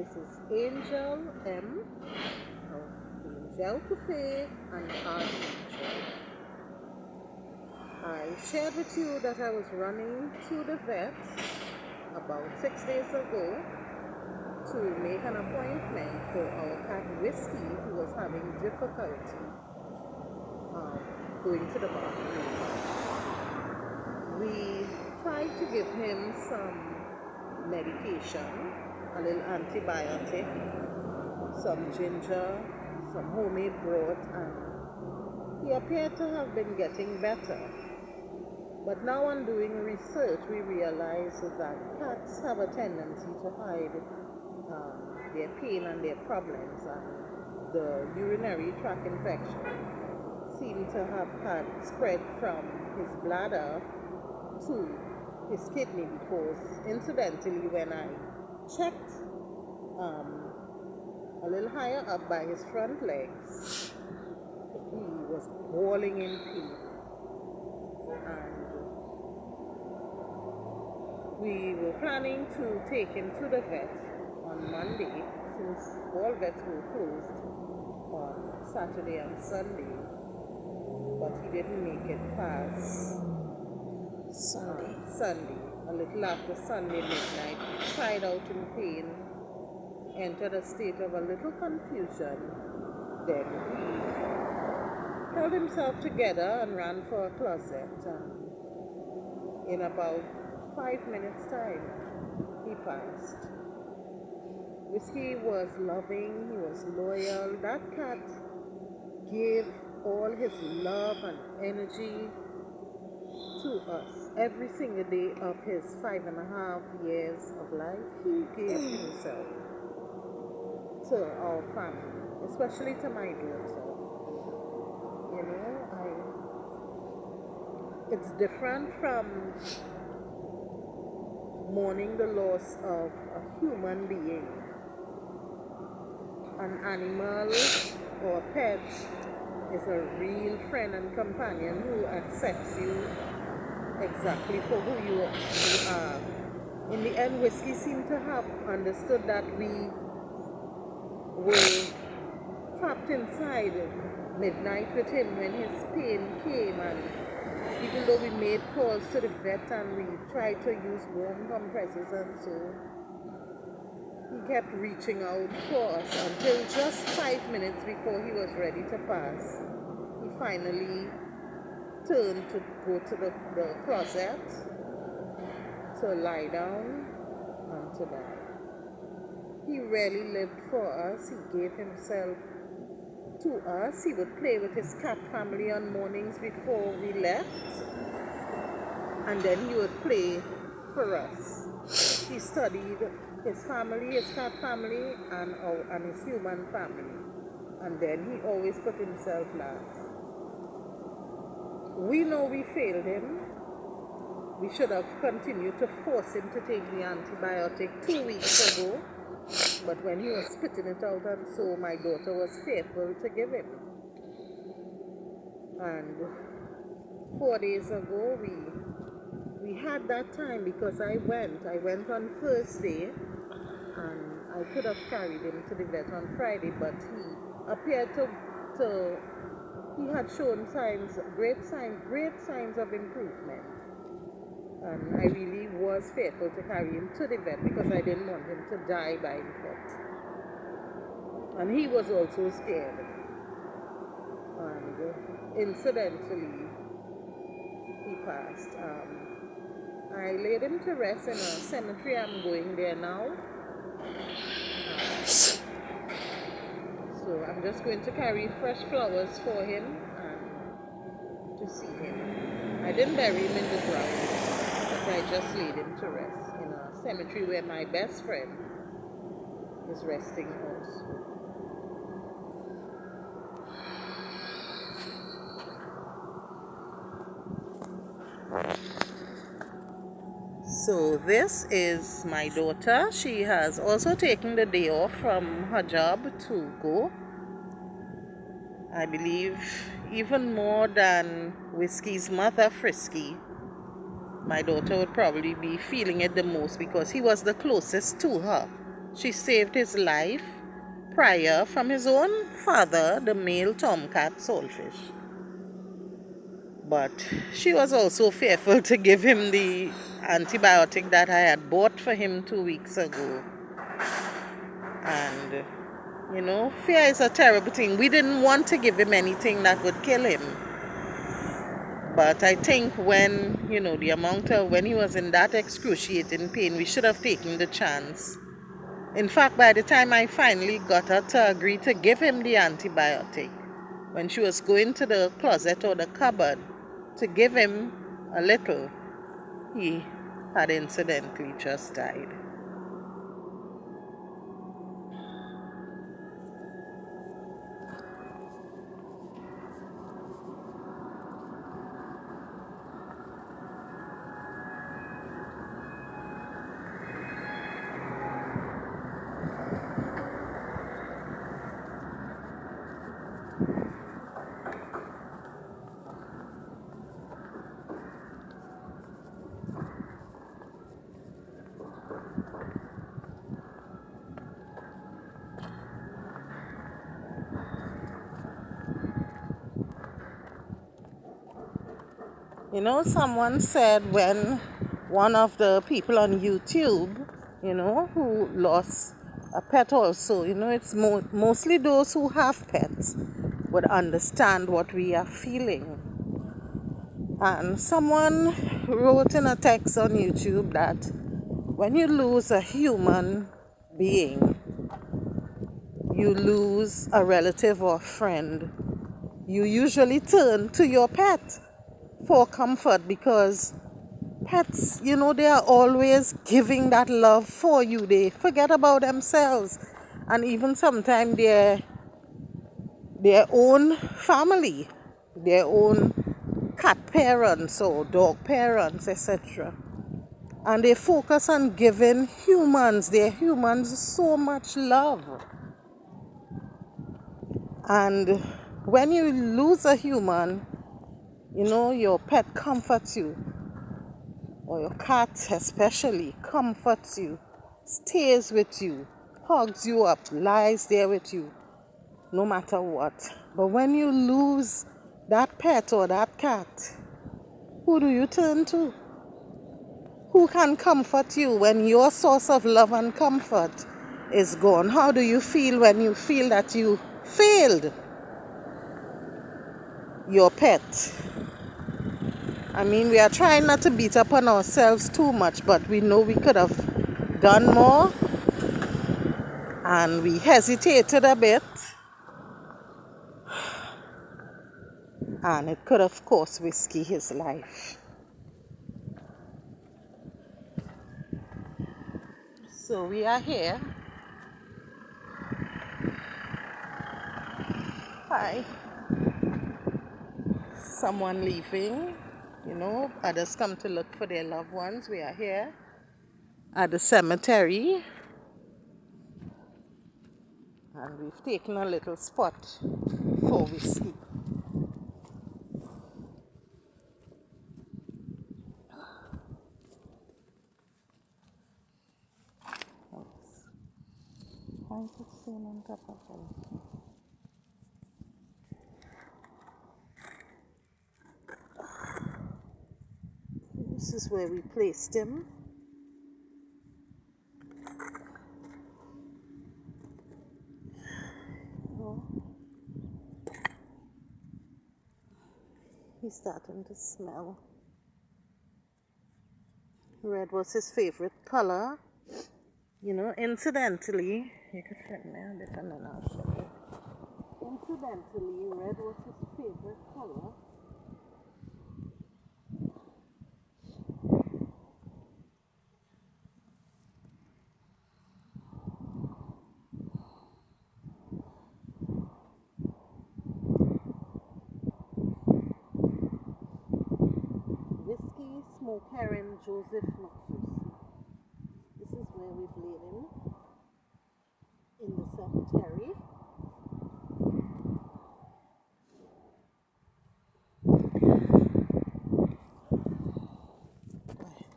This is Angel M of Angel Cafe and R.I.P. I shared with you that I was running to the vet about 6 days ago to make an appointment for our cat Whiskee, who was having difficulty going to the bathroom. We tried to give him some medication, a little antibiotic, some ginger, some homemade broth, and he appeared to have been getting better. But now on doing research, we realized that cats have a tendency to hide their pain and their problems, and the urinary tract infection seemed to have had spread from his bladder to his kidney, because incidentally when I checked a little higher up by his front legs, he was bawling in pain, and we were planning to take him to the vet on Monday, since all vets were closed on Saturday and Sunday, but he didn't make it past Sunday. A little after Sunday midnight, he cried out in pain, entered a state of a little confusion. Then he held himself together and ran for a closet, and in about 5 minutes time he passed. Whiskey was loving, he was loyal. That cat gave all his love and energy to us every single day of his 5.5 years of life. He gave himself to our family, especially to my daughter. You know, it's different from mourning the loss of a human being. An animal or a pet is a real friend and companion who accepts you exactly for who you are. In the end, Whiskey seemed to have understood that we were trapped inside midnight with him when his pain came, and even though we made calls to the vet and we tried to use warm compresses and so, he kept reaching out for us until just 5 minutes before he was ready to pass. He finally turned to go to the closet to lie down and to die. He really lived for us. He gave himself to us. He would play with his cat family on mornings before we left, and then he would play for us. He studied his family, his cat family, and his human family, and then he always put himself last. We know we failed him. We should have continued to force him to take the antibiotic 2 weeks ago, but when he was spitting it out and so, my daughter was fearful to give him. And 4 days ago we had that time, because I went on Thursday, and I could have carried him to the vet on Friday, but he appeared he had shown great signs of improvement. And I really was fearful to carry him to the vet because I didn't want him to die by the vet. And he was also scared. And incidentally, he passed. I laid him to rest in a cemetery. I'm going there now. So I'm just going to carry fresh flowers for him and to see him. I didn't bury him in the ground, but I just laid him to rest in a cemetery where my best friend is resting also. So this is my daughter. She has also taken the day off from her job to go. I believe even more than Whiskey's mother, Frisky, my daughter would probably be feeling it the most because he was the closest to her. She saved his life prior from his own father, the male tomcat soulfish. But she was also fearful to give him the antibiotic that I had bought for him 2 weeks ago. And, fear is a terrible thing. We didn't want to give him anything that would kill him. But I think when he was in that excruciating pain, we should have taken the chance. In fact, by the time I finally got her to agree to give him the antibiotic, when she was going to the closet or the cupboard to give him a little, he had incidentally just died. Someone said when one of the people on YouTube, who lost a pet also, it's mostly those who have pets would understand what we are feeling. And someone wrote in a text on YouTube that when you lose a human being, you lose a relative or friend, you usually turn to your pet for comfort, because pets, they are always giving that love for you. They forget about themselves and even sometimes their own family, their own cat parents or dog parents, etc. And they focus on giving their humans so much love. And when you lose a human, your pet comforts you, or your cat especially comforts you, stays with you, hugs you up, lies there with you, no matter what. But when you lose that pet or that cat, who do you turn to? Who can comfort you when your source of love and comfort is gone? How do you feel when you feel that you failed your pet? I mean, we are trying not to beat up on ourselves too much, but we know we could have done more, and we hesitated a bit, and it could have cost Whiskey his life. So we are here. Hi. Someone leaving, others come to look for their loved ones. We are here at the cemetery, and we've taken a little spot for Whiskey. This is where we placed him. He's starting to smell. Red was his favorite color. Incidentally, you could fit me a bit and then I'll show you. Incidentally, red was his favorite color. Whiskey, Smoke Heron, Joseph McPherson. This is where we've laid him in the cemetery.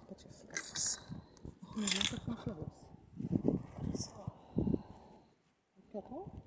Put your flowers. Put my flowers. Oh.